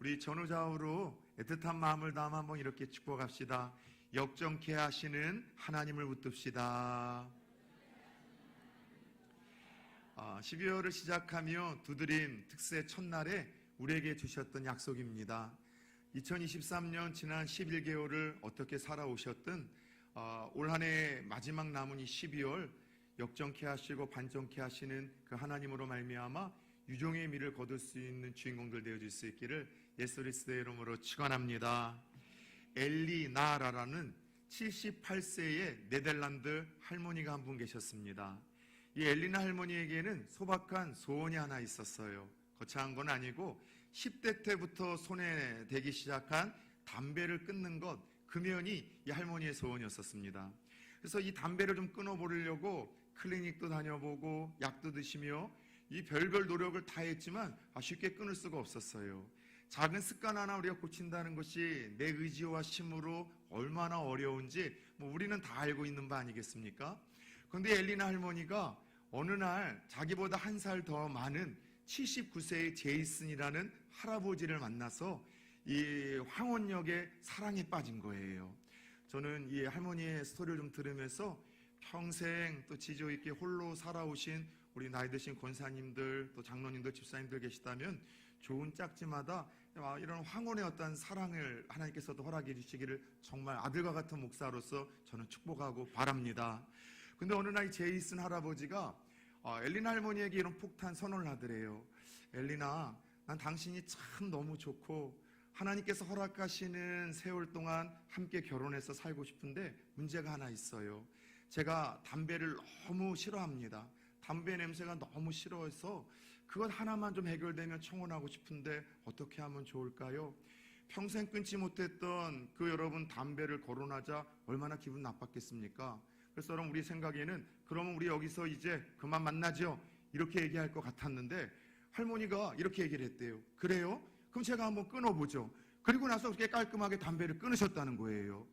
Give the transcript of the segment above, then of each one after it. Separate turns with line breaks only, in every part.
우리 전후좌우로 애틋한 마음을 담아 한번 이렇게 축복합시다. 역정케 하시는 하나님을 붙듭시다. 12월을 시작하며 두드림 특세 첫날에 우리에게 주셨던 약속입니다. 2023년 지난 11개월을 어떻게 살아오셨든 올 한 해 마지막 남은 이 12월 역정케 하시고 반정케 하시는 그 하나님으로 말미암아 유종의 미를 거둘 수 있는 주인공들 되어줄 수 있기를 예수 그리스도의 이름으로 축원합니다. 엘리나라라는 78세의 네덜란드 할머니가 한 분 계셨습니다. 이 엘리나 할머니에게는 소박한 소원이 하나 있었어요. 거창한 건 아니고 10대 때부터 손에 대기 시작한 담배를 끊는 것, 금연이 이 할머니의 소원이었었습니다. 그래서 이 담배를 좀 끊어보려고 클리닉도 다녀보고 약도 드시며 이 별별 노력을 다 했지만 쉽게 끊을 수가 없었어요. 작은 습관 하나 우리가 고친다는 것이 내 의지와 힘으로 얼마나 어려운지 우리는 다 알고 있는 바 아니겠습니까? 그런데 엘리나 할머니가 어느 날 자기보다 한 살 더 많은 79세의 제이슨이라는 할아버지를 만나서 이 황혼역의 사랑에 빠진 거예요. 저는 이 할머니의 스토리를 좀 들으면서 평생 또 지조 있게 홀로 살아오신 우리 나이 드신 권사님들 또 장로님들 집사님들 계시다면 좋은 짝지마다 이런 황혼의 어떤 사랑을 하나님께서도 허락해 주시기를 정말 아들과 같은 목사로서 저는 축복하고 바랍니다. 근데 어느 날 제이슨 할아버지가 엘리나 할머니에게 이런 폭탄 선언을 하더래요. 엘리나, 난 당신이 참 너무 좋고 하나님께서 허락하시는 세월 동안 함께 결혼해서 살고 싶은데 문제가 하나 있어요. 제가 담배를 너무 싫어합니다. 담배 냄새가 너무 싫어해서 그것 하나만 좀 해결되면 청혼하고 싶은데 어떻게 하면 좋을까요? 평생 끊지 못했던 그 여러분 담배를 거론하자 얼마나 기분 나빴겠습니까? 그래서 여러분 우리 생각에는 그러면 우리 여기서 이제 그만 만나죠? 이렇게 얘기할 것 같았는데 할머니가 이렇게 얘기를 했대요. 그래요? 그럼 제가 한번 끊어보죠. 그리고 나서 그렇게 깔끔하게 담배를 끊으셨다는 거예요.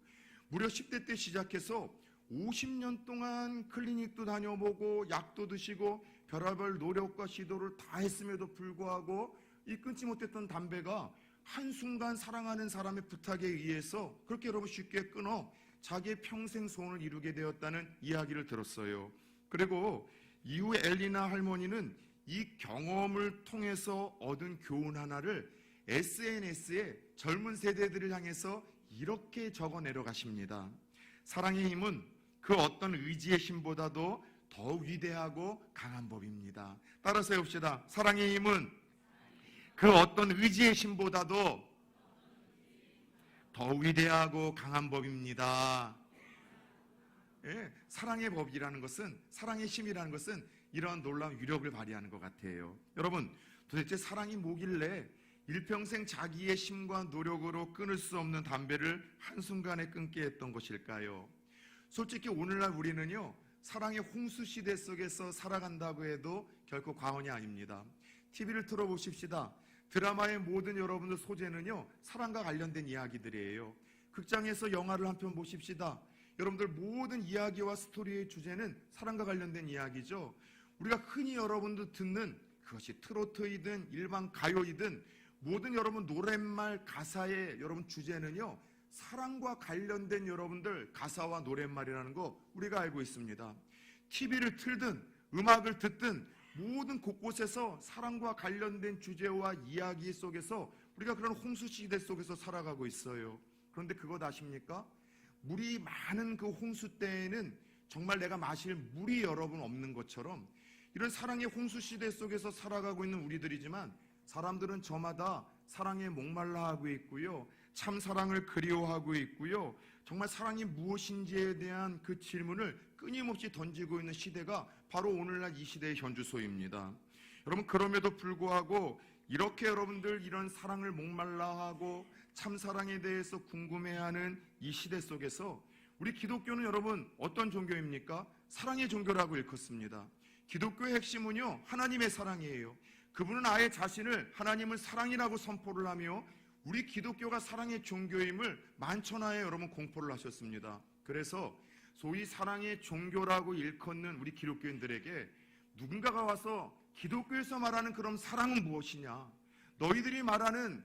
무려 10대 때 시작해서 50년 동안 클리닉도 다녀보고 약도 드시고 별의별 노력과 시도를 다 했음에도 불구하고 이 끊지 못했던 담배가 한순간 사랑하는 사람의 부탁에 의해서 그렇게 여러분 쉽게 끊어 자기의 평생 소원을 이루게 되었다는 이야기를 들었어요. 그리고 이후에 엘리나 할머니는 이 경험을 통해서 얻은 교훈 하나를 SNS에 젊은 세대들을 향해서 이렇게 적어 내려가십니다. 사랑의 힘은 그 어떤 의지의 힘보다도 더 위대하고 강한 법입니다. 따라서 해봅시다. 사랑의 힘은 그 어떤 의지의 힘보다도 더 위대하고 강한 법입니다. 예, 사랑의 법이라는 것은, 사랑의 힘이라는 것은 이런 놀라운 위력을 발휘하는 것 같아요. 여러분, 도대체 사랑이 뭐길래 일평생 자기의 힘과 노력으로 끊을 수 없는 담배를 한순간에 끊게 했던 것일까요? 솔직히 오늘날 우리는요, 사랑의 홍수 시대 속에서 살아간다고 해도 결코 과언이 아닙니다. TV를 틀어보십시다. 드라마의 모든 여러분들 소재는요, 사랑과 관련된 이야기들이에요. 극장에서 영화를 한 편 보십시다. 여러분들 모든 이야기와 스토리의 주제는 사랑과 관련된 이야기죠. 우리가 흔히 여러분들 듣는 그것이 트로트이든 일반 가요이든 모든 여러분 노랫말 가사의 여러분 주제는요, 사랑과 관련된 여러분들 가사와 노랫말이라는 거 우리가 알고 있습니다. TV를 틀든 음악을 듣든 모든 곳곳에서 사랑과 관련된 주제와 이야기 속에서 우리가 그런 홍수 시대 속에서 살아가고 있어요. 그런데 그것 아십니까? 물이 많은 그 홍수 때에는 정말 내가 마실 물이 여러분 없는 것처럼 이런 사랑의 홍수 시대 속에서 살아가고 있는 우리들이지만 사람들은 저마다 사랑에 목말라 하고 있고요, 참 사랑을 그리워하고 있고요, 정말 사랑이 무엇인지에 대한 그 질문을 끊임없이 던지고 있는 시대가 바로 오늘날 이 시대의 현주소입니다. 여러분, 그럼에도 불구하고 이렇게 여러분들 이런 사랑을 목말라하고 참 사랑에 대해서 궁금해하는 이 시대 속에서 우리 기독교는 여러분 어떤 종교입니까? 사랑의 종교라고 일컫습니다. 기독교의 핵심은요, 하나님의 사랑이에요. 그분은 아예 자신을 하나님을 사랑이라고 선포를 하며 우리 기독교가 사랑의 종교임을 만천하에 여러분 공포를 하셨습니다. 그래서 소위 사랑의 종교라고 일컫는 우리 기독교인들에게 누군가가 와서 기독교에서 말하는 그런 사랑은 무엇이냐, 너희들이 말하는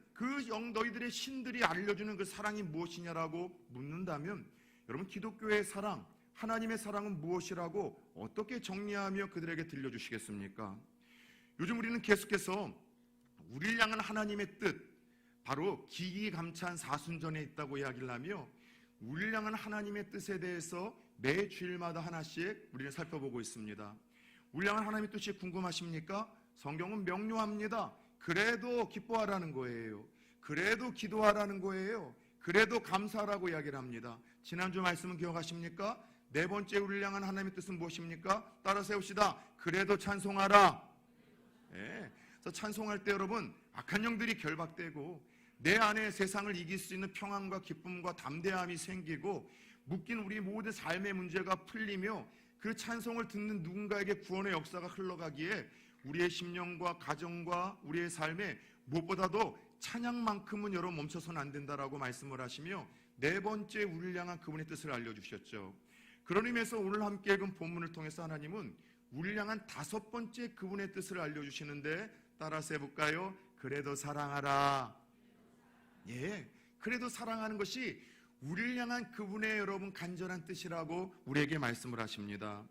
너희들의 신들이 알려주는 그 사랑이 무엇이냐라고 묻는다면, 여러분, 기독교의 사랑, 하나님의 사랑은 무엇이라고 어떻게 정리하며 그들에게 들려주시겠습니까? 요즘 우리는 계속해서 우리를 향한 하나님의 뜻, 바로 기기감찬 사순전에 있다고 이야기를 하며, 우리를 향한 하나님의 뜻에 대해서 매 주일마다 하나씩 우리는 살펴보고 있습니다. 우리를 향한 하나님의 뜻이 궁금하십니까? 성경은 명료합니다. 그래도 기뻐하라는 거예요. 그래도 기도하라는 거예요. 그래도 감사하라고 이야기를 합니다. 지난주 말씀은 기억하십니까? 네 번째 우리를 향한 하나님의 뜻은 무엇입니까? 따라 세웁시다. 그래도 찬송하라. 네. 그래서 찬송할 때 여러분, 악한 영들이 결박되고 내 안에 세상을 이길 수 있는 평안과 기쁨과 담대함이 생기고 묶인 우리 모든 삶의 문제가 풀리며 그 찬송을 듣는 누군가에게 구원의 역사가 흘러가기에 우리의 심령과 가정과 우리의 삶에 무엇보다도 찬양만큼은 여러분 멈춰서는 안 된다라고 말씀을 하시며 네 번째 우리를 향한 그분의 뜻을 알려주셨죠. 그런 의미에서 오늘 함께 읽은 본문을 통해서 하나님은 우리를 향한 다섯 번째 그분의 뜻을 알려주시는데, 따라서 해볼까요? 그래도 사랑하라. 예, 그래도 사랑하는 것이 우리를 향한 그분의 여러분 간절한 뜻이라고 우리에게 말씀을 하십니다.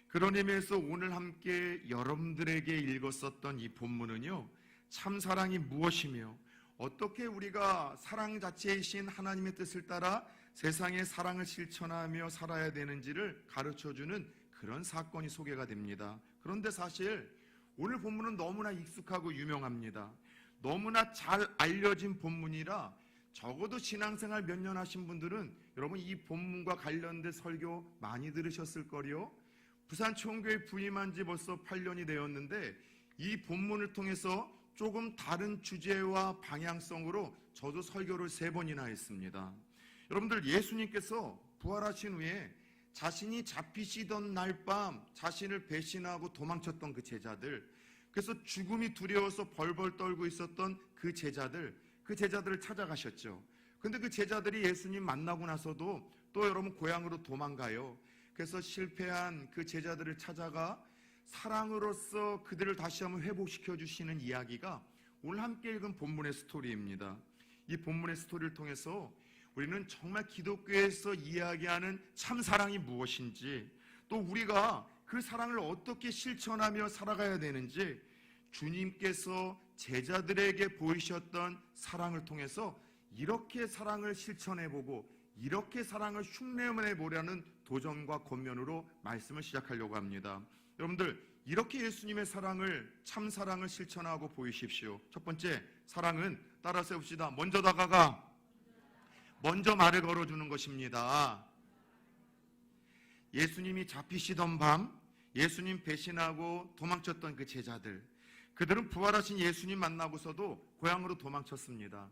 그런 의미에서 오늘 함께 여러분들에게 읽었었던 이 본문은요, 참 사랑이 무엇이며 어떻게 우리가 사랑 자체이신 하나님의 뜻을 따라 세상의 사랑을 실천하며 살아야 되는지를 가르쳐주는 그런 사건이 소개가 됩니다. 그런데 사실 오늘 본문은 너무나 익숙하고 유명합니다. 너무나 잘 알려진 본문이라 적어도 신앙생활 몇 년 하신 분들은 여러분 이 본문과 관련된 설교 많이 들으셨을 거요. 부산 총교회 부임한 지 벌써 8년이 되었는데 이 본문을 통해서 조금 다른 주제와 방향성으로 저도 설교를 3번이나 했습니다. 여러분들, 예수님께서 부활하신 후에 자신이 잡히시던 날 밤 자신을 배신하고 도망쳤던 그 제자들, 그래서 죽음이 두려워서 벌벌 떨고 있었던 그 제자들을 찾아가셨죠. 근데 그 제자들이 예수님 만나고 나서도 또 여러분 고향으로 도망가요. 그래서 실패한 그 제자들을 찾아가 사랑으로서 그들을 다시 한번 회복시켜 주시는 이야기가 오늘 함께 읽은 본문의 스토리입니다. 이 본문의 스토리를 통해서 우리는 정말 기독교에서 이야기하는 참 사랑이 무엇인지, 또 우리가 그 사랑을 어떻게 실천하며 살아가야 되는지, 주님께서 제자들에게 보이셨던 사랑을 통해서 이렇게 사랑을 실천해보고 이렇게 사랑을 흉내내보려는 도전과 권면으로 말씀을 시작하려고 합니다. 여러분들, 이렇게 예수님의 사랑을, 참 사랑을 실천하고 보이십시오. 첫 번째, 사랑은 따라 세웁시다. 먼저 다가가, 먼저 말을 걸어주는 것입니다. 예수님이 잡히시던 밤, 예수님 배신하고 도망쳤던 그 제자들, 그들은 부활하신 예수님 만나고서도 고향으로 도망쳤습니다.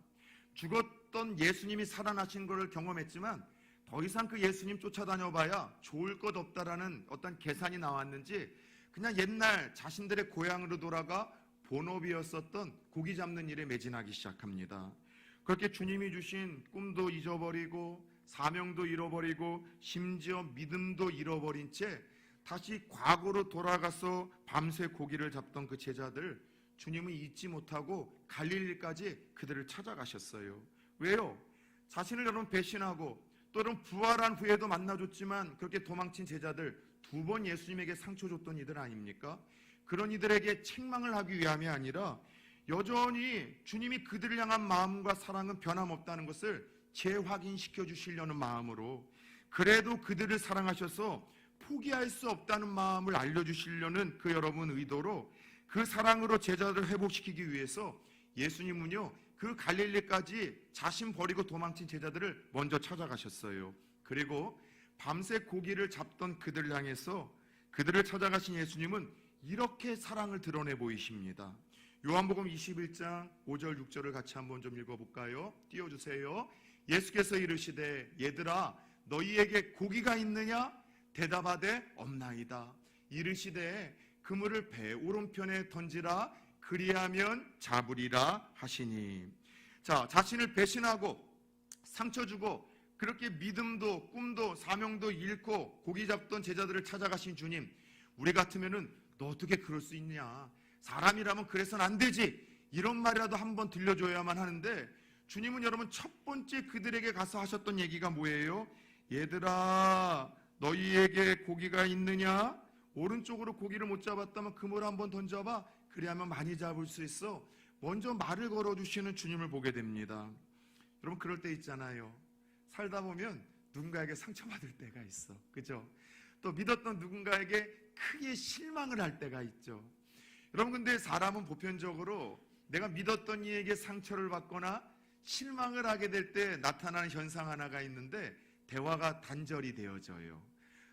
죽었던 예수님이 살아나신 것을 경험했지만 더 이상 그 예수님 쫓아다녀봐야 좋을 것 없다라는 어떤 계산이 나왔는지 그냥 옛날 자신들의 고향으로 돌아가 본업이었었던 고기 잡는 일에 매진하기 시작합니다. 그렇게 주님이 주신 꿈도 잊어버리고 사명도 잃어버리고 심지어 믿음도 잃어버린 채 다시 과거로 돌아가서 밤새 고기를 잡던 그 제자들, 주님은 잊지 못하고 갈릴리까지 그들을 찾아가셨어요. 왜요? 자신을 여러분 배신하고 또 여러분 부활한 후에도 만나줬지만 그렇게 도망친 제자들, 2번 예수님에게 상처 줬던 이들 아닙니까? 그런 이들에게 책망을 하기 위함이 아니라 여전히 주님이 그들을 향한 마음과 사랑은 변함없다는 것을 재확인시켜 주시려는 마음으로, 그래도 그들을 사랑하셔서 포기할 수 없다는 마음을 알려주시려는 그 여러분 의도로 그 사랑으로 제자들을 회복시키기 위해서 예수님은요, 그 갈릴리까지 자신 버리고 도망친 제자들을 먼저 찾아가셨어요. 그리고 밤새 고기를 잡던 그들을 향해서 그들을 찾아가신 예수님은 이렇게 사랑을 드러내 보이십니다. 요한복음 21장 5절 6절을 같이 한번 좀 읽어볼까요? 띄워주세요. 예수께서 이르시되 얘들아 너희에게 고기가 있느냐? 대답하되 없나이다. 이르시되 그물을 배 오른편에 던지라 그리하면 잡으리라 하시니. 자, 자신을 배신하고 상처 주고 그렇게 믿음도 꿈도 사명도 잃고 고기 잡던 제자들을 찾아가신 주님, 우리 같으면은 너 어떻게 그럴 수 있냐, 사람이라면 그래서는 안 되지, 이런 말이라도 한번 들려줘야만 하는데, 주님은 여러분 첫 번째 그들에게 가서 하셨던 얘기가 뭐예요? 얘들아, 너희에게 고기가 있느냐? 오른쪽으로 고기를 못 잡았다면 그물 한번 던져봐. 그래야만 많이 잡을 수 있어. 먼저 말을 걸어주시는 주님을 보게 됩니다. 여러분, 그럴 때 있잖아요. 살다 보면 누군가에게 상처받을 때가 있어. 그죠? 또 믿었던 누군가에게 크게 실망을 할 때가 있죠. 여러분, 근데 사람은 보편적으로 내가 믿었던 이에게 상처를 받거나 실망을 하게 될 때 나타나는 현상 하나가 있는데, 대화가 단절이 되어져요.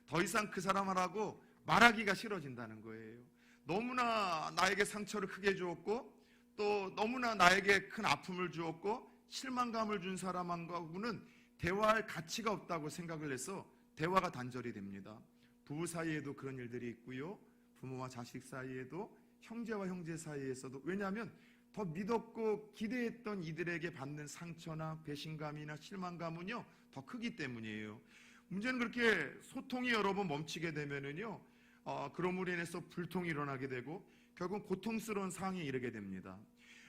더 이상 그 사람하고 말하기가 싫어진다는 거예요. 너무나 나에게 상처를 크게 주었고, 또 너무나 나에게 큰 아픔을 주었고 실망감을 준 사람하고는 대화할 가치가 없다고 생각을 해서 대화가 단절이 됩니다. 부부 사이에도 그런 일들이 있고요, 부모와 자식 사이에도, 형제와 형제 사이에서도. 왜냐하면 더 믿었고 기대했던 이들에게 받는 상처나 배신감이나 실망감은요 더 크기 때문이에요. 문제는 그렇게 소통이 여러 번 멈추게 되면은요, 그럼으로 인해서 불통이 일어나게 되고 결국 고통스러운 상황에 이르게 됩니다.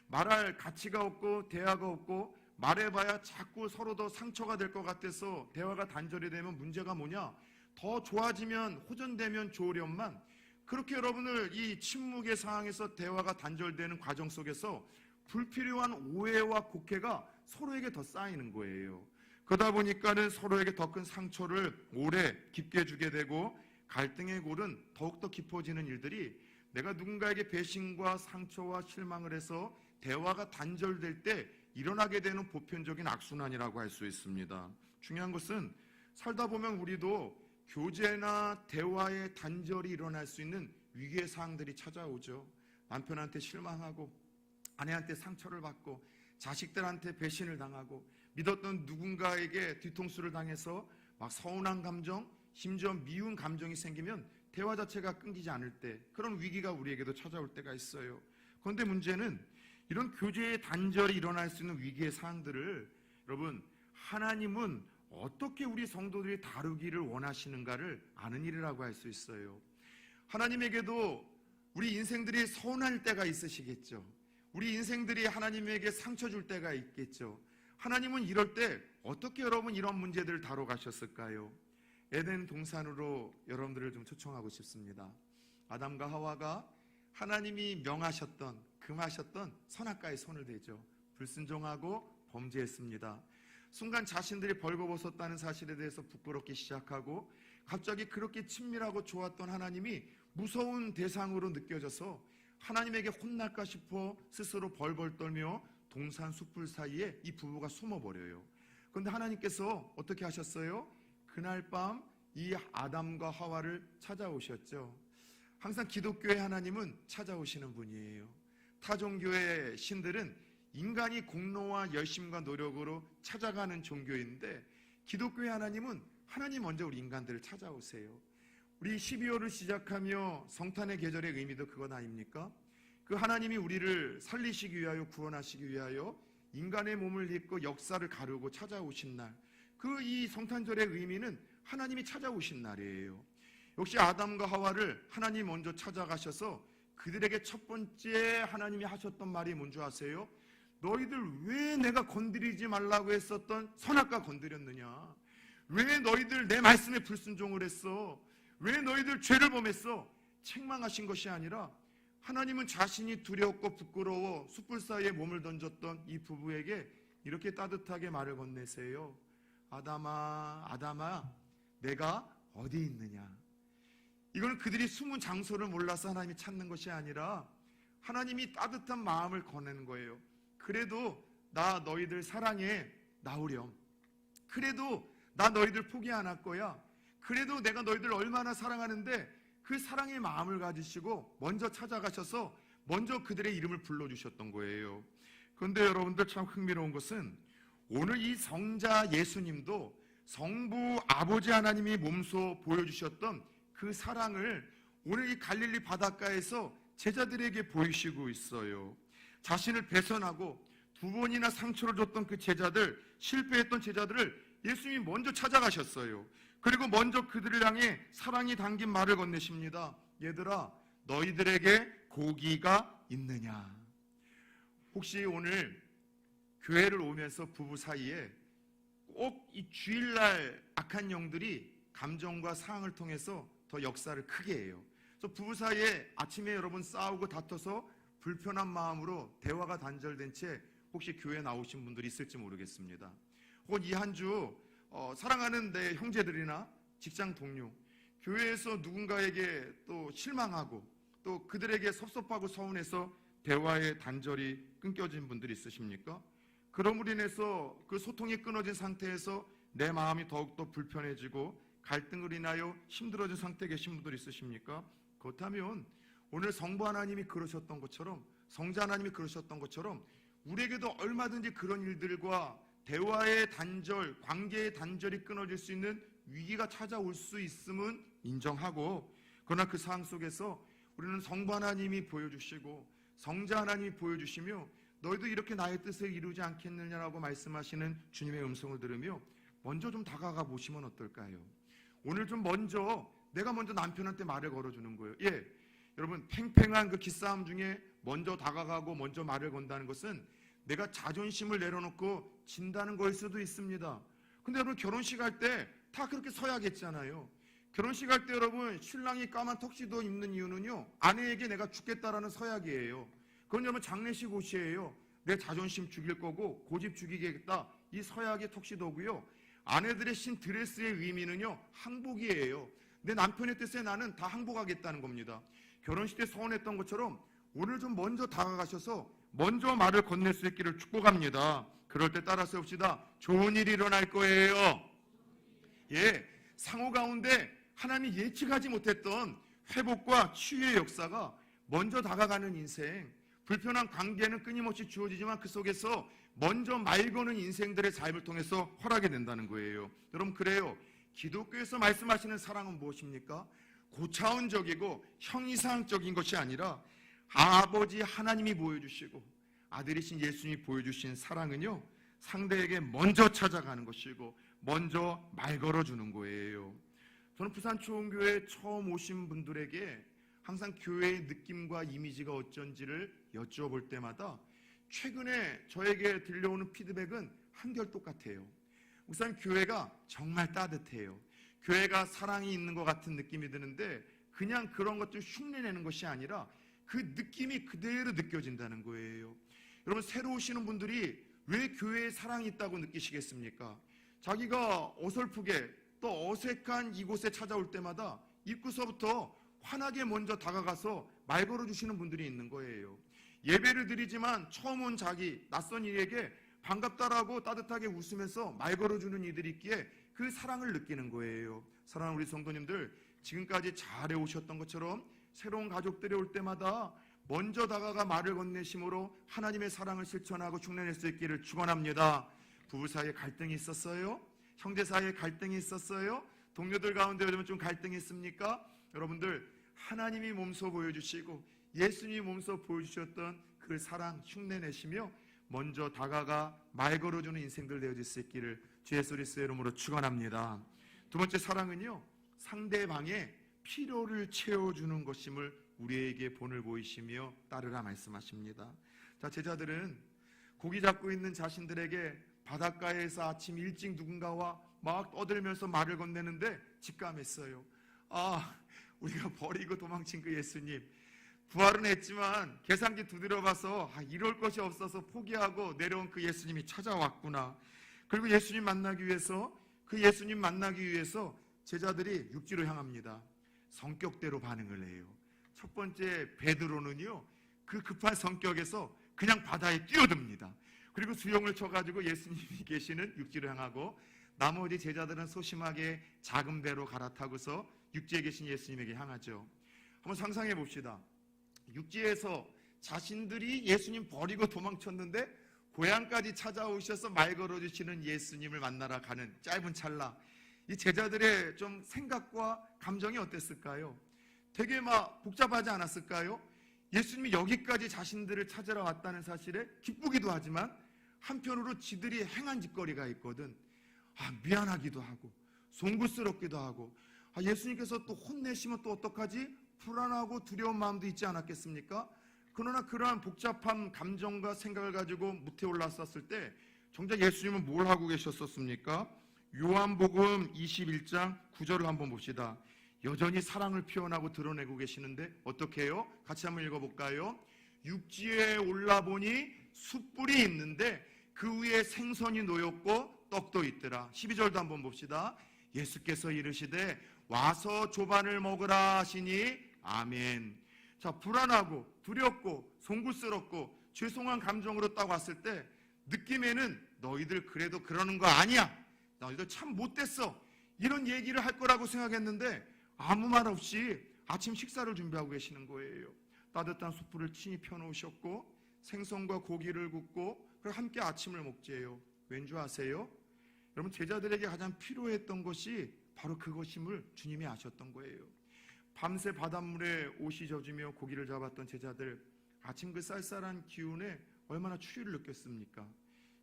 말할 가치가 없고 대화가 없고 말해봐야 자꾸 서로 더 상처가 될 것 같아서 대화가 단절이 되면 문제가 뭐냐? 더 좋아지면 호전되면 좋으련만, 그렇게 여러분을 이 침묵의 상황에서 대화가 단절되는 과정 속에서 불필요한 오해와 곡해가 서로에게 더 쌓이는 거예요. 그러다 보니까는 서로에게 더 큰 상처를 오래 깊게 주게 되고 갈등의 골은 더욱더 깊어지는 일들이, 내가 누군가에게 배신과 상처와 실망을 해서 대화가 단절될 때 일어나게 되는 보편적인 악순환이라고 할 수 있습니다. 중요한 것은 살다 보면 우리도 교제나 대화의 단절이 일어날 수 있는 위기의 상황들이 찾아오죠. 남편한테 실망하고, 아내한테 상처를 받고, 자식들한테 배신을 당하고, 믿었던 누군가에게 뒤통수를 당해서 막 서운한 감정, 심지어 미운 감정이 생기면 대화 자체가 끊기지 않을 때, 그런 위기가 우리에게도 찾아올 때가 있어요. 그런데 문제는 이런 교제의 단절이 일어날 수 있는 위기의 상황들을 여러분, 하나님은 어떻게 우리 성도들이 다루기를 원하시는가를 아는 일이라고 할 수 있어요. 하나님에게도 우리 인생들이 서운할 때가 있으시겠죠. 우리 인생들이 하나님에게 상처 줄 때가 있겠죠. 하나님은 이럴 때 어떻게 여러분 이런 문제들을 다뤄가셨을까요? 에덴 동산으로 여러분들을 좀 초청하고 싶습니다. 아담과 하와가 하나님이 명하셨던, 금하셨던 선악과에 손을 대죠. 불순종하고 범죄했습니다. 순간 자신들이 벌거벗었다는 사실에 대해서 부끄럽기 시작하고, 갑자기 그렇게 친밀하고 좋았던 하나님이 무서운 대상으로 느껴져서 하나님에게 혼날까 싶어 스스로 벌벌 떨며 동산 숯불 사이에 이 부부가 숨어버려요. 그런데 하나님께서 어떻게 하셨어요? 그날 밤 이 아담과 하와를 찾아오셨죠. 항상 기독교의 하나님은 찾아오시는 분이에요. 타종교의 신들은 인간이 공로와 열심과 노력으로 찾아가는 종교인데, 기독교의 하나님은 하나님 먼저 우리 인간들을 찾아오세요. 우리 12월을 시작하며 성탄의 계절의 의미도 그건 아닙니까? 그 하나님이 우리를 살리시기 위하여, 구원하시기 위하여 인간의 몸을 입고 역사를 가르고 찾아오신 날, 그 이 성탄절의 의미는 하나님이 찾아오신 날이에요. 역시 아담과 하와를 하나님 먼저 찾아가셔서 그들에게 첫 번째 하나님이 하셨던 말이 뭔지 아세요? 너희들 왜 내가 건드리지 말라고 했었던 선악과 건드렸느냐? 왜 너희들 내 말씀에 불순종을 했어? 왜 너희들 죄를 범했어? 책망하신 것이 아니라 하나님은 자신이 두렵고 부끄러워 숯불 사이에 몸을 던졌던 이 부부에게 이렇게 따뜻하게 말을 건네세요. 아담아, 아담아, 내가 어디 있느냐? 이건 그들이 숨은 장소를 몰라서 하나님이 찾는 것이 아니라 하나님이 따뜻한 마음을 건네는 거예요. 그래도 나 너희들 사랑해 나오렴. 그래도 나 너희들 포기 안 할 거야. 그래도 내가 너희들 얼마나 사랑하는데 그 사랑의 마음을 가지시고 먼저 찾아가셔서 먼저 그들의 이름을 불러주셨던 거예요. 그런데 여러분들 참 흥미로운 것은 오늘 이 성자 예수님도 성부 아버지 하나님이 몸소 보여주셨던 그 사랑을 오늘 이 갈릴리 바닷가에서 제자들에게 보이시고 있어요. 자신을 배선하고 두 번이나 상처를 줬던 그 제자들, 실패했던 제자들을 예수님이 먼저 찾아가셨어요. 그리고 먼저 그들을 향해 사랑이 담긴 말을 건네십니다. 얘들아, 너희들에게 고기가 있느냐? 혹시 오늘 교회를 오면서 부부 사이에 꼭 이 주일날 악한 영들이 감정과 상황을 통해서 더 역사를 크게 해요. 그래서 부부 사이에 아침에 여러분 싸우고 다퉈서 불편한 마음으로 대화가 단절된 채 혹시 교회에 나오신 분들이 있을지 모르겠습니다. 혹은 이 한 주 사랑하는 내 형제들이나 직장 동료, 교회에서 누군가에게 또 실망하고 또 그들에게 섭섭하고 서운해서 대화의 단절이 끊겨진 분들이 있으십니까? 그럼으로 인해서 그 소통이 끊어진 상태에서 내 마음이 더욱더 불편해지고 갈등을 인하여 힘들어진 상태에 계신 분들이 있으십니까? 그렇다면 오늘 성부 하나님이 그러셨던 것처럼, 성자 하나님이 그러셨던 것처럼 우리에게도 얼마든지 그런 일들과 대화의 단절, 관계의 단절이 끊어질 수 있는 위기가 찾아올 수 있음은 인정하고, 그러나 그 상황 속에서 우리는 성부 하나님이 보여주시고 성자 하나님이 보여주시며 너희도 이렇게 나의 뜻을 이루지 않겠느냐라고 말씀하시는 주님의 음성을 들으며 먼저 좀 다가가 보시면 어떨까요? 오늘 좀 내가 먼저 남편한테 말을 걸어주는 거예요. 여러분, 팽팽한 그 기싸움 중에 먼저 다가가고 먼저 말을 건다는 것은 내가 자존심을 내려놓고 진다는 거일 수도 있습니다. 근데 여러분, 결혼식 할 때 다 그렇게 서야겠잖아요. 결혼식 할 때 여러분, 신랑이 까만 턱시도 입는 이유는요, 아내에게 내가 죽겠다라는 서약이에요. 그건 여러분 장례식 옷이에요. 내 자존심 죽일 거고 고집 죽이겠다, 이 서약의 턱시도고요. 아내들의 신 드레스의 의미는요, 항복이에요. 내 남편의 뜻에 나는 다 항복하겠다는 겁니다. 결혼식 때 서운했던 것처럼 오늘 좀 먼저 다가가셔서 먼저 말을 건넬 수 있기를 축복합니다. 그럴 때 따라 세웁시다. 좋은 일이 일어날 거예요. 상호 가운데 하나님이 예측하지 못했던 회복과 치유의 역사가 먼저 다가가는 인생, 불편한 관계는 끊임없이 주어지지만 그 속에서 먼저 말 거는 인생들의 삶을 통해서 허락이 된다는 거예요. 여러분, 그래요. 기독교에서 말씀하시는 사랑은 무엇입니까? 고차원적이고 형이상적인 것이 아니라 아버지 하나님이 보여주시고 아들이신 예수님이 보여주신 사랑은요, 상대에게 먼저 찾아가는 것이고 먼저 말 걸어주는 거예요. 저는 부산 초원교회 처음 오신 분들에게 항상 교회의 느낌과 이미지가 어쩐지를 여쭤볼 때마다 최근에 저에게 들려오는 피드백은 한결 똑같아요. 우선 교회가 정말 따뜻해요. 교회가 사랑이 있는 것 같은 느낌이 드는데 그냥 그런 것들 흉내내는 것이 아니라 그 느낌이 그대로 느껴진다는 거예요. 여러분, 새로 오시는 분들이 왜 교회에 사랑이 있다고 느끼시겠습니까? 자기가 어설프게 또 어색한 이곳에 찾아올 때마다 입구서부터 환하게 먼저 다가가서 말 걸어주시는 분들이 있는 거예요. 예배를 드리지만 처음 온 자기 낯선 이에게 반갑다라고 따뜻하게 웃으면서 말 걸어주는 이들이 있기에 그 사랑을 느끼는 거예요. 사랑하는 우리 성도님들, 지금까지 잘해 오셨던 것처럼 새로운 가족들이 올 때마다 먼저 다가가 말을 건네심으로 하나님의 사랑을 실천하고 흉내낼 수 있기를 축원합니다. 부부 사이에 갈등이 있었어요? 형제 사이에 갈등이 있었어요? 동료들 가운데 요즘 좀 갈등이 있습니까? 여러분들, 하나님이 몸소 보여주시고 예수님이 몸소 보여주셨던 그 사랑 흉내내시며 먼저 다가가 말 걸어주는 인생들 되어질 수 있기를 주 예수 그리스도의 이름으로 축원합니다. 두 번째, 사랑은요, 상대방의 필요를 채워주는 것임을 우리에게 본을 보이시며 따르라 말씀하십니다. 자, 제자들은 고기 잡고 있는 자신들에게 바닷가에서 아침 일찍 누군가와 막 떠들면서 말을 건네는데 직감했어요. 우리가 버리고 도망친 그 예수님, 부활은 했지만 계산기 두드려봐서 이럴 것이 없어서 포기하고 내려온 그 예수님이 찾아왔구나. 그리고 예수님 만나기 위해서 제자들이 육지로 향합니다. 성격대로 반응을 해요. 첫 번째 베드로는요, 그 급한 성격에서 그냥 바다에 뛰어듭니다. 그리고 수영을 쳐가지고 예수님이 계시는 육지로 향하고, 나머지 제자들은 소심하게 작은 배로 갈아타고서 육지에 계신 예수님에게 향하죠. 한번 상상해 봅시다. 육지에서 자신들이 예수님 버리고 도망쳤는데 고향까지 찾아오셔서 말 걸어주시는 예수님을 만나러 가는 짧은 찰나, 이 제자들의 좀 생각과 감정이 어땠을까요? 되게 막 복잡하지 않았을까요? 예수님이 여기까지 자신들을 찾으러 왔다는 사실에 기쁘기도 하지만 한편으로 지들이 행한 짓거리가 있거든. 미안하기도 하고 송구스럽기도 하고, 예수님께서 또 혼내시면 또 어떡하지? 불안하고 두려운 마음도 있지 않았겠습니까? 그러나 그러한 복잡한 감정과 생각을 가지고 무태에 올라섰을 때 정작 예수님은 뭘 하고 계셨었습니까? 요한복음 21장 9절을 한번 봅시다. 여전히 사랑을 표현하고 드러내고 계시는데 어떻게 해요? 같이 한번 읽어볼까요? 육지에 올라보니 숯불이 있는데 그 위에 생선이 놓였고 떡도 있더라. 12절도 한번 봅시다. 예수께서 이르시되 와서 조반을 먹으라 하시니 아멘. 자, 불안하고 두렵고 송구스럽고 죄송한 감정으로 딱 왔을 때 느낌에는 너희들 그래도 그러는 거 아니야, 너희들 참 못됐어, 이런 얘기를 할 거라고 생각했는데 아무 말 없이 아침 식사를 준비하고 계시는 거예요. 따뜻한 숯불을 친히 펴놓으셨고 생선과 고기를 굽고 그리고 함께 아침을 먹지요. 왠지 아세요? 여러분, 제자들에게 가장 필요했던 것이 바로 그것임을 주님이 아셨던 거예요. 밤새 바닷물에 옷이 젖으며 고기를 잡았던 제자들, 아침 그 쌀쌀한 기운에 얼마나 추위를 느꼈습니까?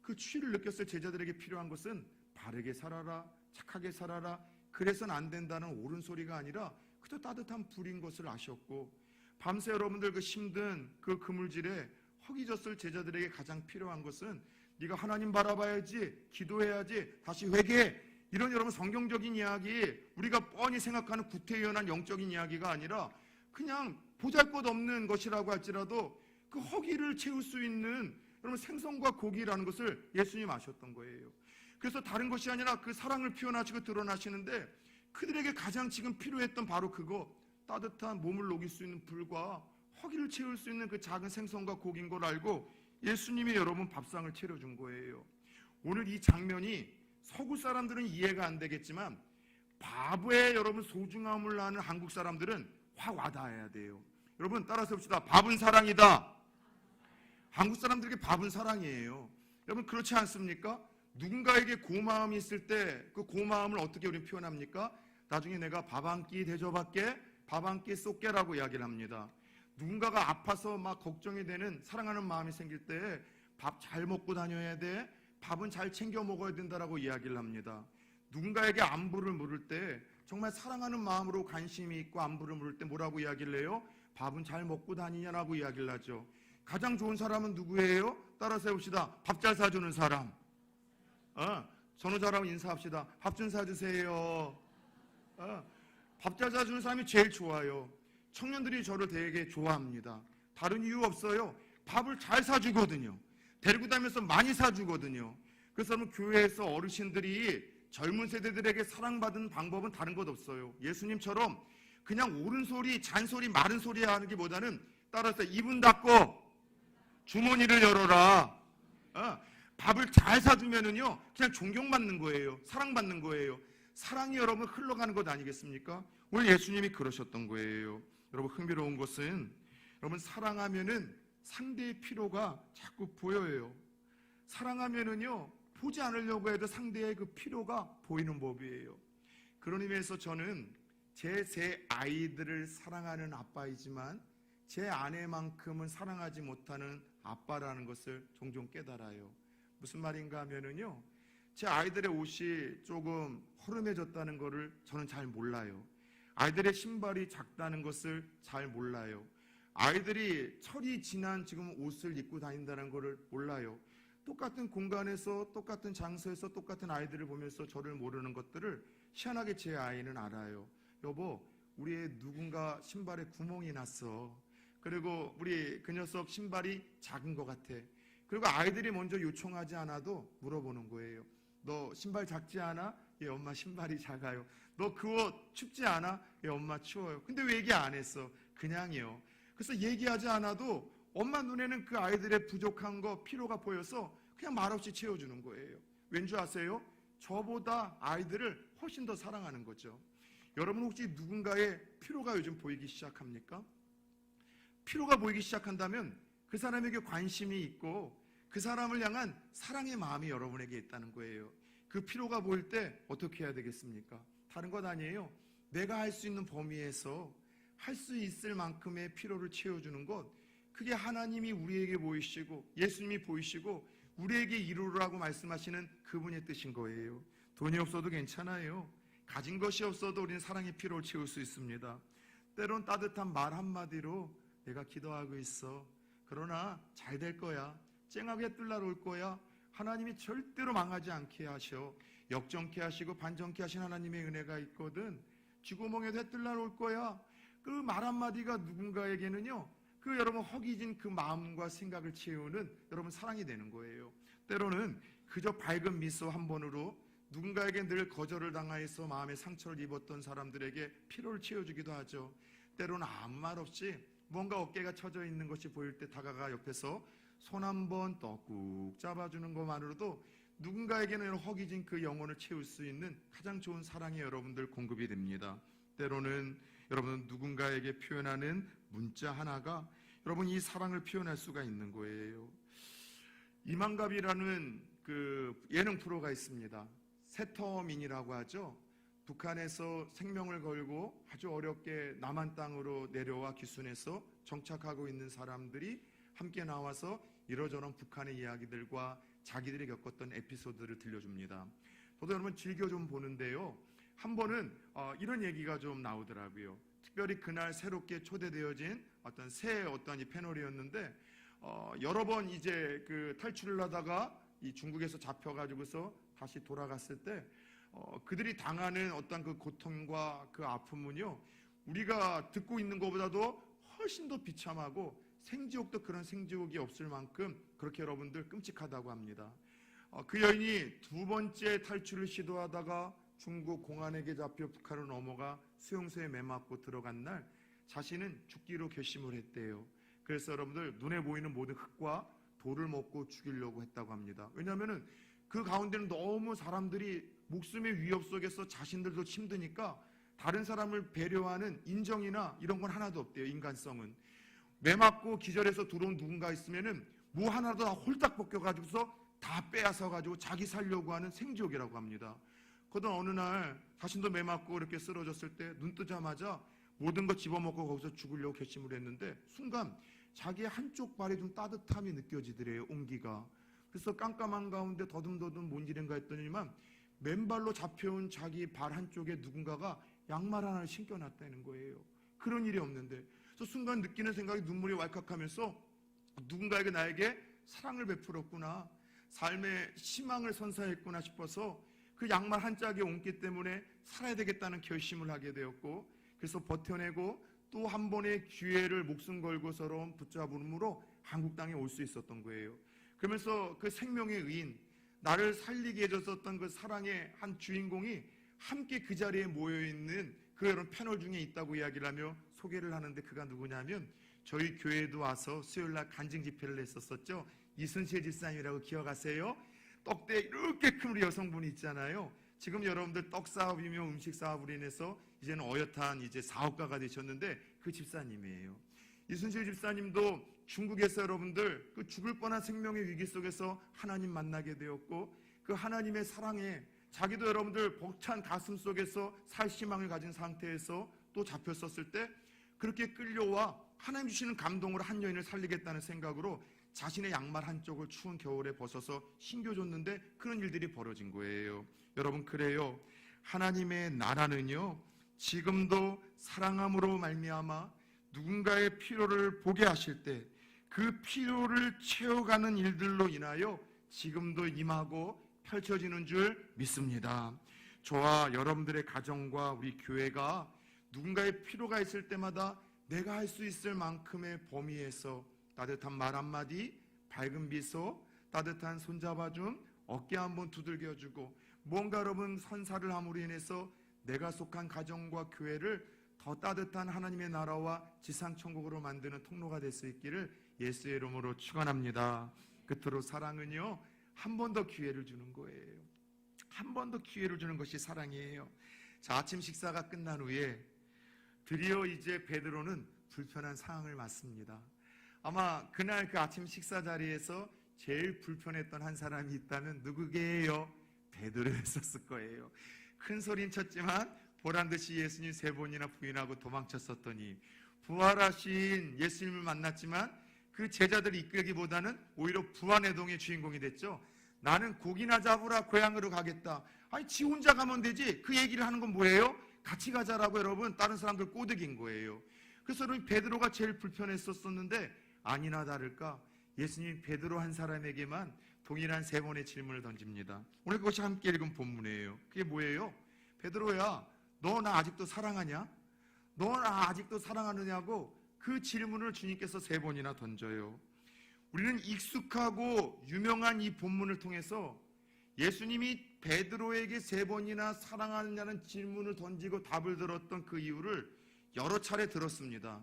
그 추위를 느꼈을 제자들에게 필요한 것은 바르게 살아라, 착하게 살아라, 그래서는 안 된다는 옳은 소리가 아니라 그저 따뜻한 불인 것을 아셨고, 밤새 여러분들 그 힘든 그 그물질에 허기졌을 제자들에게 가장 필요한 것은 네가 하나님 바라봐야지, 기도해야지, 다시 회개해, 이런 여러분 성경적인 이야기, 우리가 뻔히 생각하는 구태의연한 영적인 이야기가 아니라 그냥 보잘것없는 것이라고 할지라도 그 허기를 채울 수 있는 여러분 생선과 고기라는 것을 예수님 아셨던 거예요. 그래서 다른 것이 아니라 그 사랑을 표현하시고 드러나시는데 그들에게 가장 지금 필요했던 바로 그거, 따뜻한 몸을 녹일 수 있는 불과 허기를 채울 수 있는 그 작은 생선과 고기인 걸 알고 예수님이 여러분 밥상을 차려준 거예요. 오늘 이 장면이 서구 사람들은 이해가 안 되겠지만 밥의 여러분 소중함을 아는 한국 사람들은 확 와닿아야 돼요. 여러분 따라서 봅시다. 밥은 사랑이다. 한국 사람들에게 밥은 사랑이에요. 여러분 그렇지 않습니까? 누군가에게 고마움이 있을 때 그 고마움을 어떻게 우리는 표현합니까? 나중에 내가 밥 한 끼 대접할게, 밥 한 끼 쏠게라고 이야기를 합니다. 누군가가 아파서 막 걱정이 되는 사랑하는 마음이 생길 때 밥 잘 먹고 다녀야 돼, 밥은 잘 챙겨 먹어야 된다라고 이야기를 합니다. 누군가에게 안부를 물을 때 정말 사랑하는 마음으로 관심이 있고 안부를 물을 때 뭐라고 이야기를 해요? 밥은 잘 먹고 다니냐라고 이야기를 하죠. 가장 좋은 사람은 누구예요? 따라서 해봅시다. 밥 잘 사주는 사람. 전우자라고 인사합시다. 밥 좀 사주세요. 밥 잘 사주는 사람이 제일 좋아요. 청년들이 저를 되게 좋아합니다. 다른 이유 없어요. 밥을 잘 사주거든요. 데리고 다니면서 많이 사주거든요. 그래서 여러분 교회에서 어르신들이 젊은 세대들에게 사랑받은 방법은 다른 것 없어요. 예수님처럼 그냥 옳은 소리, 잔소리, 마른 소리 하는 게 보다는 따라서 입은 닫고 주머니를 열어라. 밥을 잘 사주면은요 그냥 존경받는 거예요. 사랑받는 거예요. 사랑이 여러분 흘러가는 것 아니겠습니까? 오늘 예수님이 그러셨던 거예요. 여러분 흥미로운 것은 여러분 사랑하면은 상대의 필요가 자꾸 보여요. 사랑하면은요 보지 않으려고 해도 상대의 그 필요가 보이는 법이에요. 그런 의미에서 저는 제 세 아이들을 사랑하는 아빠이지만 제 아내만큼은 사랑하지 못하는 아빠라는 것을 종종 깨달아요. 무슨 말인가 하면은요 제 아이들의 옷이 조금 허름해졌다는 것을 저는 잘 몰라요. 아이들의 신발이 작다는 것을 잘 몰라요. 아이들이 철이 지난 지금 옷을 입고 다닌다는 것을 몰라요. 똑같은 공간에서 똑같은 장소에서 똑같은 아이들을 보면서 저를 모르는 것들을 희한하게 제 아이는 알아요. 여보, 우리의 누군가 신발에 구멍이 났어. 그리고 우리 그 녀석 신발이 작은 것 같아. 그리고 아이들이 먼저 요청하지 않아도 물어보는 거예요. 너 신발 작지 않아? 예, 엄마 신발이 작아요. 너 그 옷 춥지 않아? 예, 엄마 추워요. 근데 왜 얘기 안 했어? 그냥이요. 그래서 얘기하지 않아도 엄마 눈에는 그 아이들의 부족한 거, 필요가 보여서 그냥 말없이 채워주는 거예요. 왠지 아세요? 저보다 아이들을 훨씬 더 사랑하는 거죠. 여러분 혹시 누군가의 필요가 요즘 보이기 시작합니까? 필요가 보이기 시작한다면 그 사람에게 관심이 있고 그 사람을 향한 사랑의 마음이 여러분에게 있다는 거예요. 그 필요가 보일 때 어떻게 해야 되겠습니까? 다른 것 아니에요. 내가 할 수 있는 범위에서 할 수 있을 만큼의 필요를 채워주는 것, 그게 하나님이 우리에게 보이시고 예수님이 보이시고 우리에게 이루라고 말씀하시는 그분의 뜻인 거예요. 돈이 없어도 괜찮아요. 가진 것이 없어도 우리는 사랑의 필요를 채울 수 있습니다. 때론 따뜻한 말 한마디로 내가 기도하고 있어, 그러나 잘 될 거야. 쨍하게 뜰날 올 거야. 하나님이 절대로 망하지 않게 하셔. 역정케 하시고 반정케 하신 하나님의 은혜가 있거든. 쥐구멍에도 해 뜰날 올 거야. 그 말 한마디가 누군가에게는요, 그 여러분 허기진 그 마음과 생각을 채우는 여러분 사랑이 되는 거예요. 때로는 그저 밝은 미소 한 번으로 누군가에게 늘 거절을 당하여서 마음에 상처를 입었던 사람들에게 피로를 채워주기도 하죠. 때로는 아무 말 없이 뭔가 어깨가 처져 있는 것이 보일 때 다가가 옆에서 손 한 번 떡국 잡아주는 것만으로도 누군가에게는 허기진 그 영혼을 채울 수 있는 가장 좋은 사랑이 여러분들 공급이 됩니다. 때로는 여러분 누군가에게 표현하는 문자 하나가 여러분 이 사랑을 표현할 수가 있는 거예요. 이만갑이라는 그 예능 프로가 있습니다. 세터민이라고 하죠. 북한에서 생명을 걸고 아주 어렵게 남한 땅으로 내려와 귀순해서 정착하고 있는 사람들이 함께 나와서 이러저런 북한의 이야기들과 자기들이 겪었던 에피소드를 들려줍니다. 저도 여러분 즐겨 좀 보는데요, 한 번은 이런 얘기가 좀 나오더라고요. 특별히 그날 새롭게 초대되어진 어떤 새 어떤 이 패널이었는데 여러 번 이제 그 탈출을 하다가 이 중국에서 잡혀가지고서 다시 돌아갔을 때 그들이 당하는 어떤 그 고통과 그 아픔은요, 우리가 듣고 있는 것보다도 훨씬 더 비참하고 생지옥도 그런 생지옥이 없을 만큼 그렇게 여러분들 끔찍하다고 합니다. 그 여인이 두 번째 탈출을 시도하다가 중국 공안에게 잡혀 북한으로 넘어가 수용소에 매맞고 들어간 날 자신은 죽기로 결심을 했대요. 그래서 여러분들 눈에 보이는 모든 흙과 돌을 먹고 죽이려고 했다고 합니다. 왜냐하면 그 가운데는 너무 사람들이 목숨의 위협 속에서 자신들도 힘드니까 다른 사람을 배려하는 인정이나 이런 건 하나도 없대요. 인간성은. 매맞고 기절해서 들어온 누군가 있으면은 뭐 하나도 다 홀딱 벗겨가지고서 다 빼앗아가지고 자기 살려고 하는 생지옥이라고 합니다. 그러던 어느 날 자신도 매맞고 이렇게 쓰러졌을 때 눈 뜨자마자 모든 것 집어먹고 거기서 죽으려고 결심을 했는데 순간 자기의 한쪽 발에 좀 따뜻함이 느껴지더래요. 온기가. 그래서 깜깜한 가운데 더듬더듬 뭔 일인가 했더니만 맨발로 잡혀온 자기 발 한쪽에 누군가가 양말 하나를 신겨놨다는 거예요. 그런 일이 없는데. 그래서 순간 느끼는 생각이 눈물이 왈칵하면서 누군가에게 나에게 사랑을 베풀었구나, 삶의 희망을 선사했구나 싶어서 그 양말 한 짝의 온기 때문에 살아야 되겠다는 결심을 하게 되었고, 그래서 버텨내고 또 한 번의 기회를 목숨 걸고서로 붙잡음으로 한국 땅에 올 수 있었던 거예요. 그러면서 그 생명의 의인, 나를 살리게 해줬었던 그 사랑의 한 주인공이 함께 그 자리에 모여있는 그 여러분 패널 중에 있다고 이야기를 하며 소개를 하는데, 그가 누구냐면 저희 교회에도 와서 수요일날 간증 집회를 했었었죠. 이순실 집사님이라고 기억하세요? 떡대 이렇게 큰 우리 여성분이 있잖아요. 지금 여러분들 떡 사업이며 음식 사업으로 인해서 이제는 어엿한 이제 사업가가 되셨는데 그 집사님이에요. 이순실 집사님도 중국에서 여러분들 그 죽을 뻔한 생명의 위기 속에서 하나님 만나게 되었고, 그 하나님의 사랑에 자기도 여러분들 벅찬 가슴 속에서 살 희망을 가진 상태에서 또 잡혔었을 때 그렇게 끌려와 하나님 주시는 감동으로 한 여인을 살리겠다는 생각으로 자신의 양말 한쪽을 추운 겨울에 벗어서 신겨줬는데 그런 일들이 벌어진 거예요. 여러분, 그래요. 하나님의 나라는요, 지금도 사랑함으로 말미암아 누군가의 필요를 보게 하실 때 그 필요를 채워가는 일들로 인하여 지금도 임하고 펼쳐지는 줄 믿습니다. 저와 여러분들의 가정과 우리 교회가 누군가의 필요가 있을 때마다 내가 할 수 있을 만큼의 범위에서 따뜻한 말 한마디, 밝은 미소, 따뜻한 손잡아줌, 어깨 한번 두들겨주고 뭔가 여러분 선사를 함으로 인해서 내가 속한 가정과 교회를 더 따뜻한 하나님의 나라와 지상천국으로 만드는 통로가 될 수 있기를 예수의 이름으로 축원합니다. 끝으로 사랑은요, 한 번 더 기회를 주는 거예요. 한 번 더 기회를 주는 것이 사랑이에요. 자, 아침 식사가 끝난 후에 드디어 이제 베드로는 불편한 상황을 맞습니다. 아마 그날 그 아침 식사 자리에서 제일 불편했던 한 사람이 있다면 누구게요? 베드로였었을 거예요. 큰 소리는 쳤지만 보란듯이 예수님 3번이나 부인하고 도망쳤었더니 부활하신 예수님을 만났지만 그 제자들이 이끌기보다는 오히려 부활해동의 주인공이 됐죠. 나는 고기나 잡으러 고향으로 가겠다. 아니, 지 혼자 가면 되지. 그 얘기를 하는 건 뭐예요? 같이 가자라고 여러분 다른 사람들 꼬드긴 거예요. 그래서 베드로가 제일 불편했었는데 아니나 다를까 예수님이 베드로 한 사람에게만 동일한 3번의 질문을 던집니다. 오늘 그것이 함께 읽은 본문이에요. 그게 뭐예요? 베드로야, 너 나 아직도 사랑하냐? 너 나 아직도 사랑하느냐고 그 질문을 주님께서 3번이나 던져요. 우리는 익숙하고 유명한 이 본문을 통해서 예수님이 베드로에게 3번이나 사랑하느냐는 질문을 던지고 답을 들었던 그 이유를 여러 차례 들었습니다.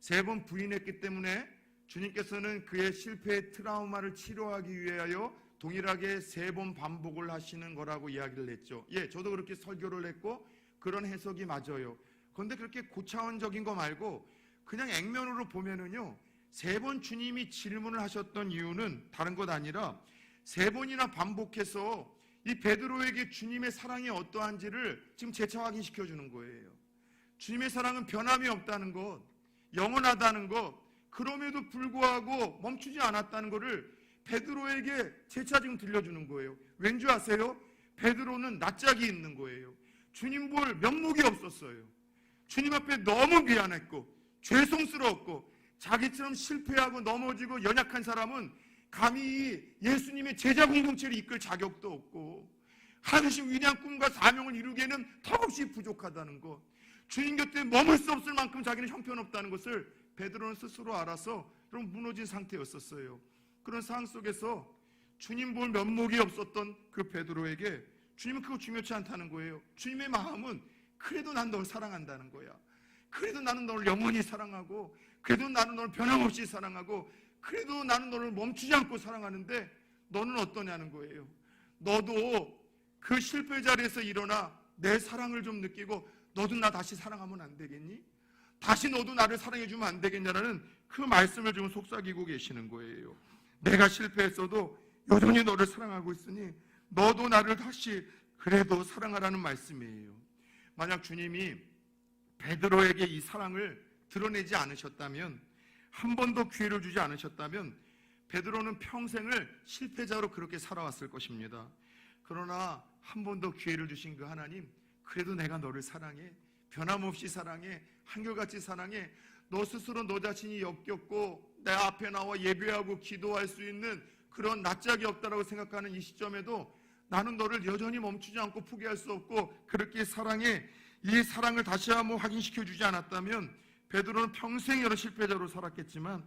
3번 부인했기 때문에 주님께서는 그의 실패의 트라우마를 치료하기 위하여 동일하게 3번 반복을 하시는 거라고 이야기를 했죠. 예, 저도 그렇게 설교를 했고 그런 해석이 맞아요. 그런데 그렇게 고차원적인 거 말고 그냥 액면으로 보면은요, 3번 주님이 질문을 하셨던 이유는 다른 것 아니라 3번이나 반복해서 이 베드로에게 주님의 사랑이 어떠한지를 지금 재차 확인시켜 주는 거예요. 주님의 사랑은 변함이 없다는 것, 영원하다는 것, 그럼에도 불구하고 멈추지 않았다는 것을 베드로에게 재차 지금 들려주는 거예요. 왠지 아세요? 베드로는 낯짝이 있는 거예요. 주님 볼 면목이 없었어요. 주님 앞에 너무 미안했고 죄송스러웠고 자기처럼 실패하고 넘어지고 연약한 사람은 감히 예수님의 제자 공동체를 이끌 자격도 없고 하나님 위대한 꿈과 사명을 이루기에는 턱없이 부족하다는 것, 주님 곁에 머물 수 없을 만큼 자기는 형편없다는 것을 베드로는 스스로 알아서 그럼 무너진 상태였었어요. 그런 상황 속에서 주님 볼 면목이 없었던 그 베드로에게 주님은 그거 중요치 않다는 거예요. 주님의 마음은 그래도 난 널 사랑한다는 거야. 그래도 나는 널 영원히 사랑하고, 그래도 나는 널 변함없이 사랑하고, 그래도 나는 너를 멈추지 않고 사랑하는데 너는 어떠냐는 거예요. 너도 그 실패 자리에서 일어나 내 사랑을 좀 느끼고 너도 나 다시 사랑하면 안 되겠니? 다시 너도 나를 사랑해주면 안 되겠냐라는 그 말씀을 지금 속삭이고 계시는 거예요. 내가 실패했어도 여전히 너를 사랑하고 있으니 너도 나를 다시 그래도 사랑하라는 말씀이에요. 만약 주님이 베드로에게 이 사랑을 드러내지 않으셨다면, 한 번도 기회를 주지 않으셨다면 베드로는 평생을 실패자로 그렇게 살아왔을 것입니다. 그러나 한 번 더 기회를 주신 그 하나님, 그래도 내가 너를 사랑해, 변함없이 사랑해, 한결같이 사랑해, 너 스스로 너 자신이 역겹고 내 앞에 나와 예배하고 기도할 수 있는 그런 낯짝이 없다라고 생각하는 이 시점에도 나는 너를 여전히 멈추지 않고 포기할 수 없고 그렇게 사랑해. 이 사랑을 다시 한번 확인시켜주지 않았다면 베드로는 평생 여러 실패자로 살았겠지만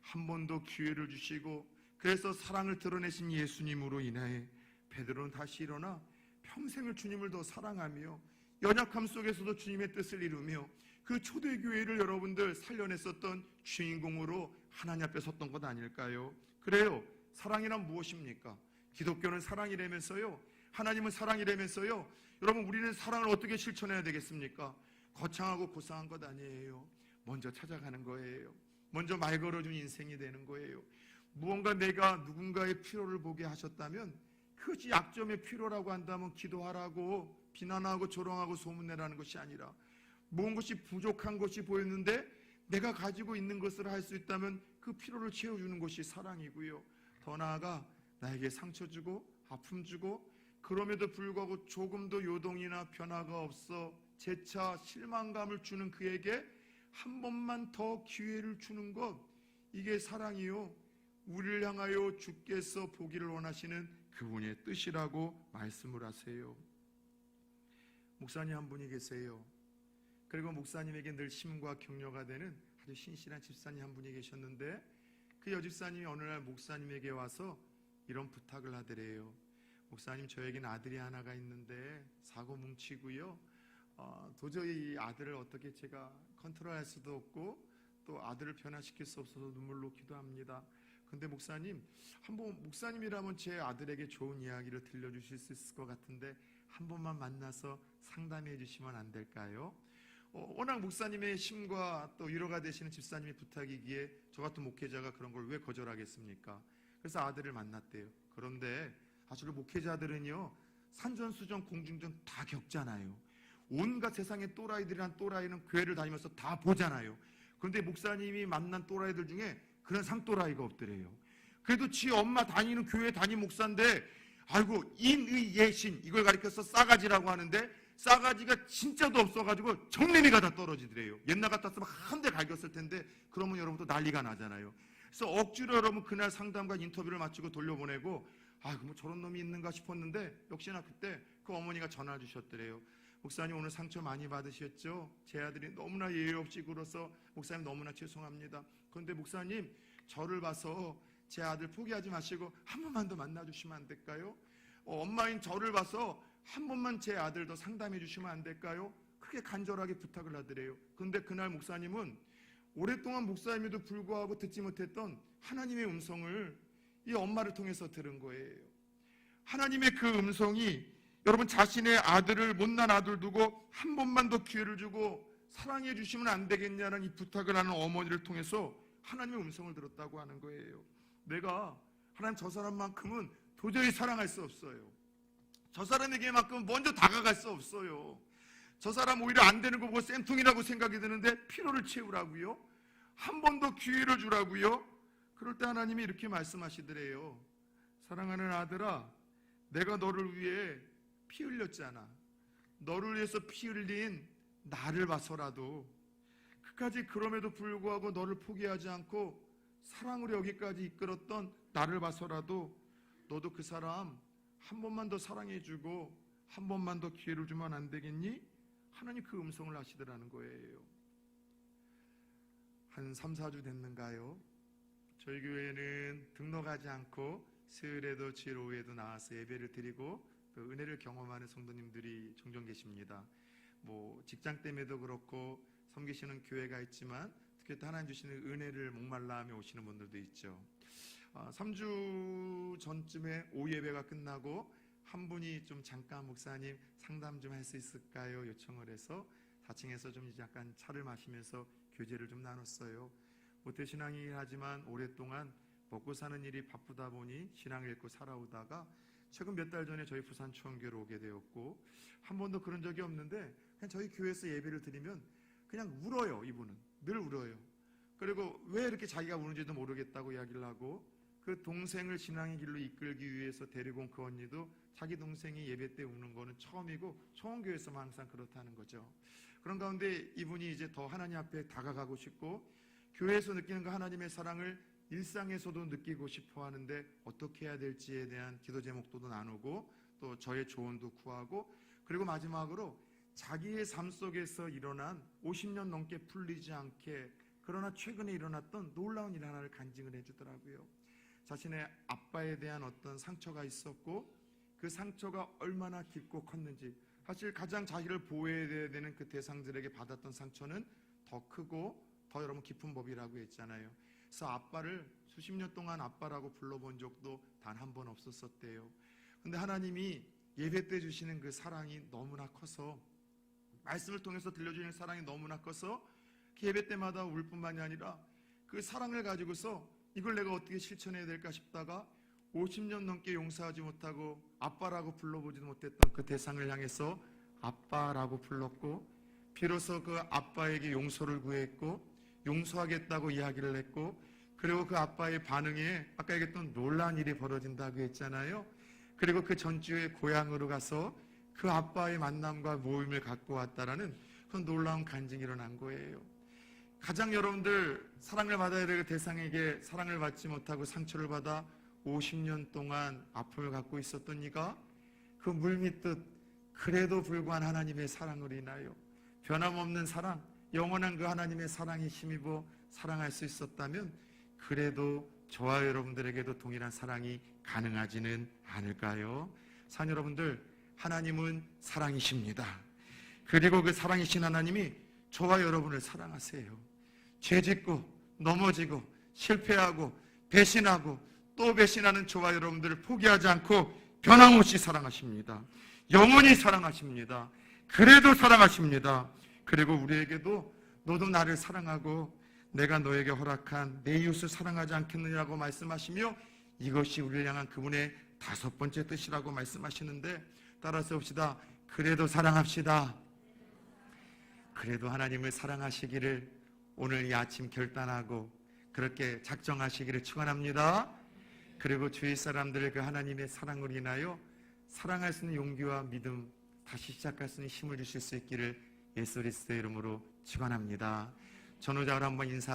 한 번 더 기회를 주시고 그래서 사랑을 드러내신 예수님으로 인하여 베드로는 다시 일어나 평생을 주님을 더 사랑하며 연약함 속에서도 주님의 뜻을 이루며 그 초대교회를 여러분들 살려냈었던 주인공으로 하나님 앞에 섰던 것 아닐까요? 그래요. 사랑이란 무엇입니까? 기독교는 사랑이라면서요. 하나님은 사랑이라면서요. 여러분, 우리는 사랑을 어떻게 실천해야 되겠습니까? 거창하고 고상한 것 아니에요. 먼저 찾아가는 거예요. 먼저 말 걸어준 인생이 되는 거예요. 무언가 내가 누군가의 필요를 보게 하셨다면 그것이 약점의 필요라고 한다면 기도하라고 비난하고 조롱하고 소문내라는 것이 아니라 무언 것이 부족한 것이 보였는데 내가 가지고 있는 것을 할 수 있다면 그 필요를 채워주는 것이 사랑이고요. 더 나아가 나에게 상처 주고 아픔 주고 그럼에도 불구하고 조금도 요동이나 변화가 없어 재차 실망감을 주는 그에게 한 번만 더 기회를 주는 것, 이게 사랑이요, 우리를 향하여 주께서 보기를 원하시는 그분의 뜻이라고 말씀을 하세요. 목사님 한 분이 계세요. 그리고 목사님에게 늘 힘과 격려가 되는 아주 신실한 집사님 한 분이 계셨는데 그 여집사님이 어느 날 목사님에게 와서 이런 부탁을 하더래요. 목사님, 저에겐 아들이 하나가 있는데 사고 뭉치고요. 도저히 이 아들을 어떻게 제가 컨트롤할 수도 없고 또 아들을 변화시킬 수 없어서 눈물로 기도합니다. 근데 목사님, 한번 목사님이라면 제 아들에게 좋은 이야기를 들려주실 수 있을 것 같은데 한 번만 만나서 상담해 주시면 안 될까요? 워낙 목사님의 힘과 또 위로가 되시는 집사님의 부탁이기에 저 같은 목회자가 그런 걸 왜 거절하겠습니까? 그래서 아들을 만났대요. 그런데 사실 목회자들은요, 산전수전 공중전 다 겪잖아요. 온갖 세상의 또라이들이란 또라이는 교회를 다니면서 다 보잖아요. 그런데 목사님이 만난 또라이들 중에 그런 상또라이가 없더래요. 그래도 지 엄마 다니는 교회 담임 목사인데 아이고 인의예신 이걸 가리켜서 싸가지라고 하는데 싸가지가 진짜도 없어가지고 정내미가 다 떨어지더래요. 옛날 같았으면 한 대 갈겼을 텐데 그러면 여러분도 난리가 나잖아요. 그래서 억지로 여러분 그날 상담과 인터뷰를 마치고 돌려보내고 뭐 저런 놈이 있는가 싶었는데 역시나 그때 그 어머니가 전화 주셨더래요. 목사님 오늘 상처 많이 받으셨죠? 제 아들이 너무나 예의 없이 굴어서 목사님 너무나 죄송합니다. 그런데 목사님 저를 봐서 제 아들 포기하지 마시고 한 번만 더 만나주시면 안 될까요? 엄마인 저를 봐서 한 번만 제 아들 더 상담해 주시면 안 될까요? 그렇게 간절하게 부탁을 하더래요. 그런데 그날 목사님은 오랫동안 목사임에도 불구하고 듣지 못했던 하나님의 음성을 이 엄마를 통해서 들은 거예요. 하나님의 그 음성이 여러분 자신의 아들을 못난 아들 두고 한 번만 더 기회를 주고 사랑해 주시면 안 되겠냐는 이 부탁을 하는 어머니를 통해서 하나님의 음성을 들었다고 하는 거예요. 내가 하나님 저 사람만큼은 도저히 사랑할 수 없어요. 저 사람에게만큼은 먼저 다가갈 수 없어요. 저 사람 오히려 안 되는 거 보고 쌤통이라고 생각이 드는데 피로를 채우라고요? 한 번 더 기회를 주라고요? 그럴 때 하나님이 이렇게 말씀하시더래요. 사랑하는 아들아, 내가 너를 위해 피 흘렸잖아. 너를 위해서 피 흘린 나를 봐서라도 끝까지 그럼에도 불구하고 너를 포기하지 않고 사랑으로 여기까지 이끌었던 나를 봐서라도 너도 그 사람 한 번만 더 사랑해주고 한 번만 더 기회를 주면 안 되겠니? 하나님 그 음성을 하시더라는 거예요. 한 3, 4주 됐는가요? 저희 교회는 등록하지 않고 수요일에도 주일 오후에도 나와서 예배를 드리고 또 은혜를 경험하는 성도님들이 종종 계십니다. 직장 때문에도 그렇고 섬기시는 교회가 있지만 특히 또 하나님 주시는 은혜를 목말라하며 오시는 분들도 있죠. 3주 전쯤에 오후 예배가 끝나고 한 분이 좀 잠깐 목사님 상담 좀 할 수 있을까요? 요청을 해서 4층에서 좀 약간 차를 마시면서 교제를 좀 나눴어요. 모태신앙이긴 하지만 오랫동안 먹고 사는 일이 바쁘다 보니 신앙을 잃고 살아오다가 최근 몇 달 전에 저희 부산 추원교회로 오게 되었고 한 번도 그런 적이 없는데 그냥 저희 교회에서 예배를 드리면 그냥 울어요. 이분은 늘 울어요. 그리고 왜 이렇게 자기가 우는지도 모르겠다고 이야기를 하고 그 동생을 신앙의 길로 이끌기 위해서 데리고 온 그 언니도 자기 동생이 예배 때 우는 거는 처음이고 초원교회에서만 항상 그렇다는 거죠. 그런 가운데 이분이 이제 더 하나님 앞에 다가가고 싶고 교회에서 느끼는 그 하나님의 사랑을 일상에서도 느끼고 싶어 하는데 어떻게 해야 될지에 대한 기도 제목도 나누고 또 저의 조언도 구하고 그리고 마지막으로 자기의 삶 속에서 일어난 50년 넘게 풀리지 않게 그러나 최근에 일어났던 놀라운 일 하나를 간증을 해주더라고요. 자신의 아빠에 대한 어떤 상처가 있었고 그 상처가 얼마나 깊고 컸는지 사실 가장 자기를 보호해야 되는 그 대상들에게 받았던 상처는 더 크고 더 여러분 깊은 법이라고 했잖아요. 그래서 아빠를 수십 년 동안 아빠라고 불러본 적도 단 한 번 없었었대요. 그런데 하나님이 예배 때 주시는 그 사랑이 너무나 커서 말씀을 통해서 들려주는 사랑이 너무나 커서 예배 때마다 울 뿐만이 아니라 그 사랑을 가지고서 이걸 내가 어떻게 실천해야 될까 싶다가 50년 넘게 용서하지 못하고 아빠라고 불러보지도 못했던 그 대상을 향해서 아빠라고 불렀고 비로소 그 아빠에게 용서를 구했고 용서하겠다고 이야기를 했고 그리고 그 아빠의 반응에 아까 얘기했던 놀라운 일이 벌어진다고 했잖아요. 그리고 그 전주에 고향으로 가서 그 아빠의 만남과 모임을 갖고 왔다라는 그런 놀라운 간증이 일어난 거예요. 가장 여러분들 사랑을 받아야 될 대상에게 사랑을 받지 못하고 상처를 받아 50년 동안 아픔을 갖고 있었던 이가 그 물밀듯 그래도 불구한 하나님의 사랑으로 인하여 변함없는 사랑, 영원한 그 하나님의 사랑이 힘입어 사랑할 수 있었다면 그래도 저와 여러분들에게도 동일한 사랑이 가능하지는 않을까요? 산 여러분들, 하나님은 사랑이십니다. 그리고 그 사랑이신 하나님이 저와 여러분을 사랑하세요. 죄짓고 넘어지고 실패하고 배신하고 또 배신하는 저와 여러분들을 포기하지 않고 변함없이 사랑하십니다. 영원히 사랑하십니다. 그래도 사랑하십니다. 그리고 우리에게도 너도 나를 사랑하고 내가 너에게 허락한 내 이웃을 사랑하지 않겠느냐고 말씀하시며 이것이 우리를 향한 그분의 5번째 뜻이라고 말씀하시는데 따라서 봅시다. 그래도 사랑합시다. 그래도 하나님을 사랑하시기를 오늘 이 아침 결단하고 그렇게 작정하시기를 축원합니다. 그리고 주위 사람들을 그 하나님의 사랑으로 인하여 사랑할 수 있는 용기와 믿음 다시 시작할 수 있는 힘을 주실 수 있기를 예수 그리스도의 이름으로 축원합니다. 전우자를 한번 인사